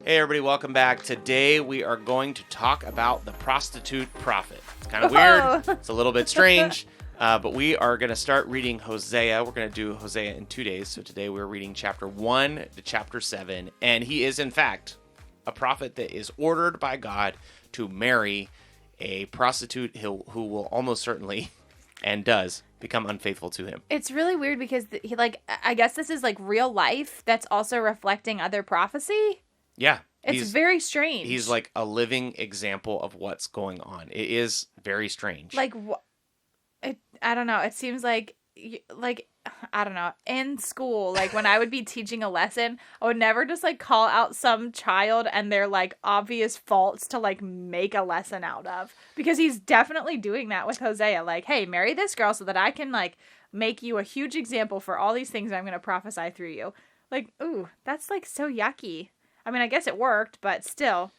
Hey everybody, welcome back. Today we are going to talk about the prostitute prophet. It's kind of weird. It's a little bit strange, but we are going to start reading Hosea. We're going to do Hosea in 2 days. So today we're reading chapter 1 to chapter 7. And he is, in fact, a prophet that is ordered by God to marry a prostitute who will almost certainly, and does, become unfaithful to him. It's really weird because I guess this is like real life that's also reflecting other prophecy. Yeah. It's very strange. He's like a living example of what's going on. It is very strange. Like, I don't know. It seems like, I don't know. In school, like when I would be teaching a lesson, I would never just like call out some child and their like obvious faults to like make a lesson out of. Because he's definitely doing that with Hosea. Like, hey, marry this girl so that I can like make you a huge example for all these things I'm going to prophesy through you. Like, ooh, that's like so yucky. I mean, I guess it worked, but still.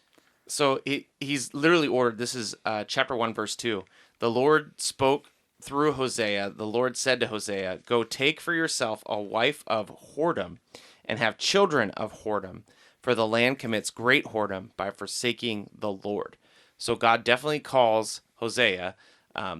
So he's literally ordered, this is chapter 1, verse 2. The Lord spoke through Hosea. The Lord said to Hosea, go take for yourself a wife of whoredom and have children of whoredom, for the land commits great whoredom by forsaking the Lord. So God definitely calls Hosea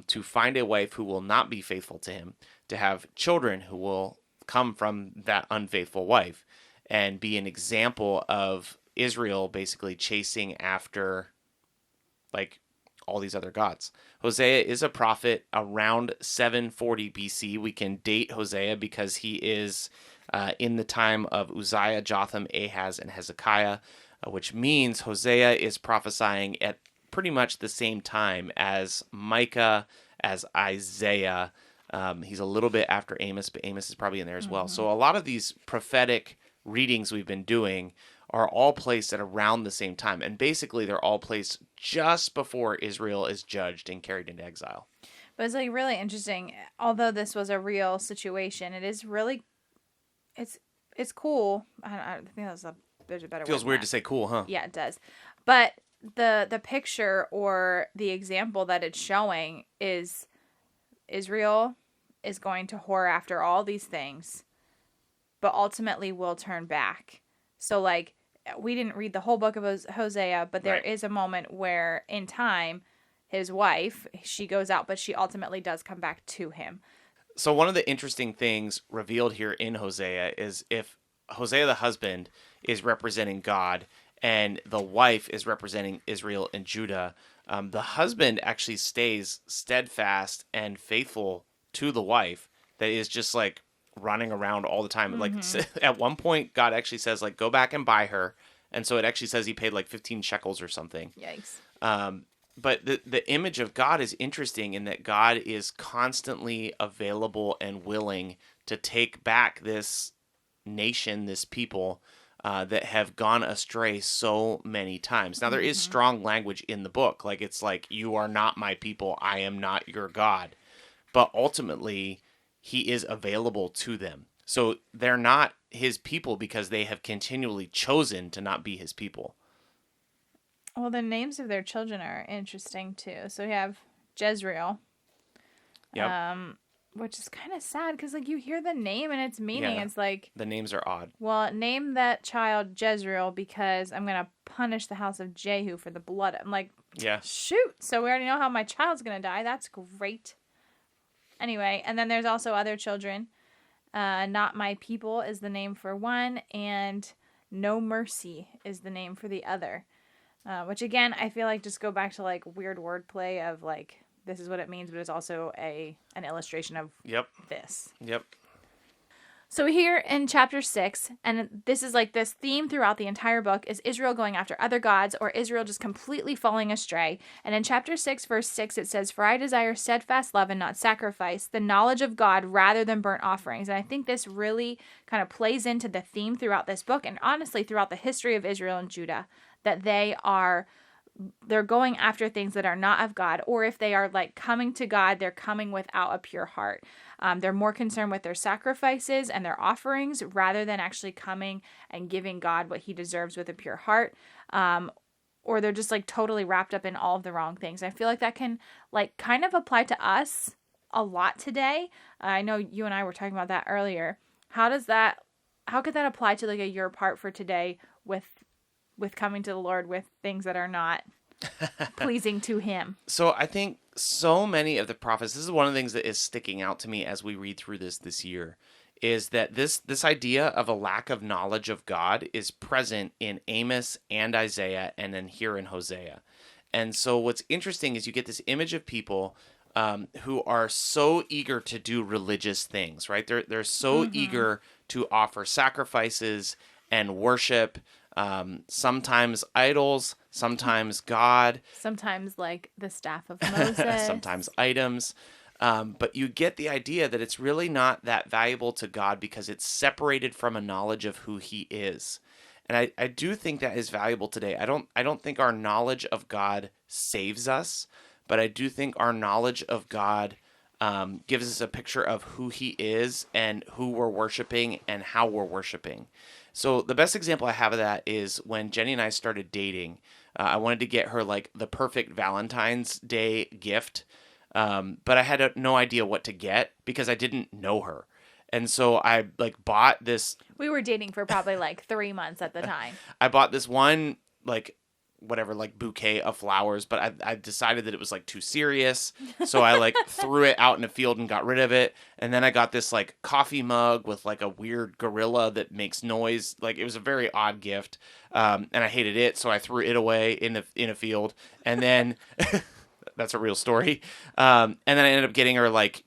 to find a wife who will not be faithful to him, to have children who will come from that unfaithful wife, and be an example of Israel basically chasing after like all these other gods. Hosea is a prophet around 740 BC. We can date Hosea because he is in the time of Uzziah, Jotham, Ahaz, and Hezekiah, which means Hosea is prophesying at pretty much the same time as Micah, as Isaiah. He's a little bit after Amos, but Amos is probably in there as well. So a lot of these prophetic readings we've been doing are all placed at around the same time, and basically they're all placed just before Israel is judged and carried into exile. But it's like really interesting. Although this was a real situation, it is really it's cool. I think there's a better word. Feels weird to say cool, huh? Yeah, it does. But the picture or the example that it's showing is Israel is going to whore after all these things, but ultimately will turn back. So, like, we didn't read the whole book of Hosea, but there is a moment where, in time, his wife, she goes out, but she ultimately does come back to him. So one of the interesting things revealed here in Hosea is if Hosea the husband is representing God and the wife is representing Israel and Judah, the husband actually stays steadfast and faithful to the wife that is just like running around all the time. Like at one point, God actually says like, go back and buy her. And so it actually says he paid like 15 shekels or something. Yikes. But the image of God is interesting in that God is constantly available and willing to take back this nation, this people that have gone astray so many times. Now, there is strong language in the book. Like, it's like, you are not my people. I am not your God. But ultimately, he is available to them. So they're not his people because they have continually chosen to not be his people. Well, the names of their children are interesting too. So we have Jezreel, which is kind of sad because like you hear the name and its meaning. It's like the names are odd. Well, name that child Jezreel because I'm gonna punish the house of Jehu for the blood. I'm like, shoot. So we already know how my child's gonna die. That's great. Anyway, and then there's also other children. Not my people is the name for one, and no mercy is the name for the other. Which again, I feel like just go back to like weird wordplay of like this is what it means, but it's also an illustration of this. Yep. So here in chapter 6, and this is like this theme throughout the entire book, is Israel going after other gods or Israel just completely falling astray. And in chapter 6, verse 6, it says, for I desire steadfast love and not sacrifice, the knowledge of God rather than burnt offerings. And I think this really kind of plays into the theme throughout this book and honestly throughout the history of Israel and Judah, that they're going after things that are not of God, or if they are like coming to God, they're coming without a pure heart. They're more concerned with their sacrifices and their offerings rather than actually coming and giving God what he deserves with a pure heart. Or they're just like totally wrapped up in all of the wrong things. I feel like that can like kind of apply to us a lot today. I know you and I were talking about that earlier. How could that apply to like your part for today with with coming to the Lord with things that are not pleasing to him. So I think so many of the prophets, this is one of the things that is sticking out to me as we read through this year, is that this idea of a lack of knowledge of God is present in Amos and Isaiah and then here in Hosea. And so what's interesting is you get this image of people who are so eager to do religious things, right? They're so eager to offer sacrifices and worship, sometimes idols, sometimes God, sometimes like the staff of Moses, sometimes items. But you get the idea that it's really not that valuable to God because it's separated from a knowledge of who he is. And I do think that is valuable today. I don't think our knowledge of God saves us, but I do think our knowledge of God gives us a picture of who he is and who we're worshiping and how we're worshiping. So the best example I have of that is when Jenny and I started dating. I wanted to get her like the perfect Valentine's Day gift, but I had no idea what to get because I didn't know her. And so I like bought this. We were dating for probably like 3 months at the time. I bought this one like whatever like bouquet of flowers, but I decided that it was like too serious, so I like threw it out in a field and got rid of it. And then I got this like coffee mug with like a weird gorilla that makes noise. Like it was a very odd gift, and I hated it, so I threw it away in a field. And then that's a real story. And then I ended up getting her like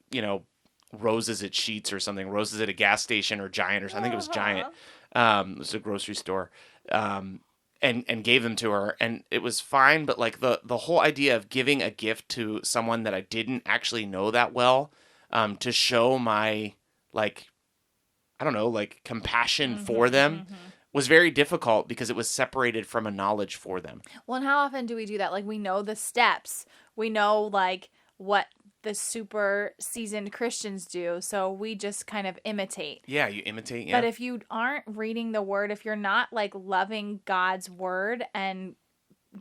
roses at Sheetz or something, roses at a gas station or Giant or something. I think it was Giant. It was a grocery store. And gave them to her, and it was fine. But like the whole idea of giving a gift to someone that I didn't actually know that well, to show my like, I don't know, like compassion for them was very difficult because it was separated from a knowledge for them. Well, and how often do we do that? Like we know the steps, we know like what the super seasoned Christians do, so we just kind of imitate. Yeah, you imitate. Yeah. But if you aren't reading the word, if you're not like loving God's word and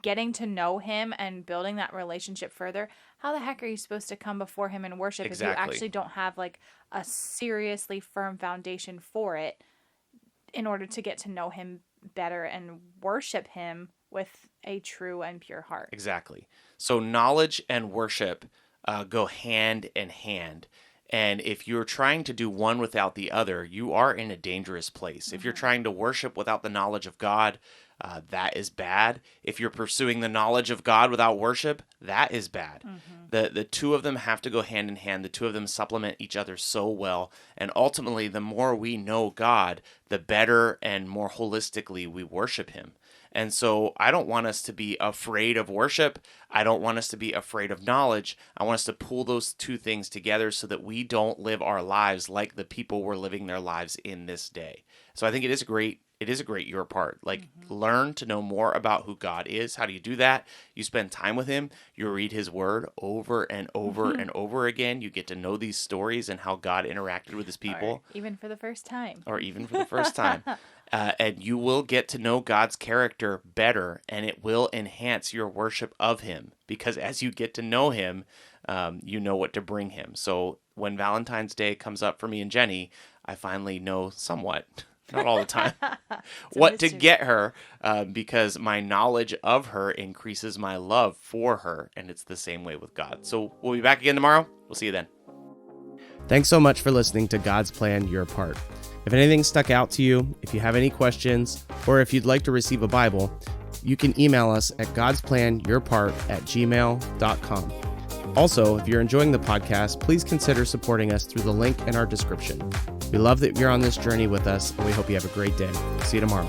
getting to know him and building that relationship further, how the heck are you supposed to come before him and worship if you actually don't have like a seriously firm foundation for it in order to get to know him better and worship him with a true and pure heart? Exactly. So knowledge and worship go hand in hand. And if you're trying to do one without the other, you are in a dangerous place. If you're trying to worship without the knowledge of God, that is bad. If you're pursuing the knowledge of God without worship, that is bad. The two of them have to go hand in hand. The two of them supplement each other so well. And ultimately, the more we know God, the better and more holistically we worship him. And so I don't want us to be afraid of worship. I don't want us to be afraid of knowledge. I want us to pull those two things together so that we don't live our lives like the people were living their lives in this day. So I think it is a great your part. Like learn to know more about who God is. How do you do that? You spend time with him. You read his word over and over and over again. You get to know these stories and how God interacted with his people. Or even for the first time. And you will get to know God's character better, and it will enhance your worship of him, because as you get to know him, you know what to bring him. So when Valentine's Day comes up for me and Jenny, I finally know somewhat, not all the time, what to get her, because my knowledge of her increases my love for her, and it's the same way with God. So we'll be back again tomorrow. We'll see you then. Thanks so much for listening to God's Plan, Your Part. If anything stuck out to you, if you have any questions, or if you'd like to receive a Bible, you can email us at godsplanyourpart@gmail.com. Also, if you're enjoying the podcast, please consider supporting us through the link in our description. We love that you're on this journey with us, and we hope you have a great day. See you tomorrow.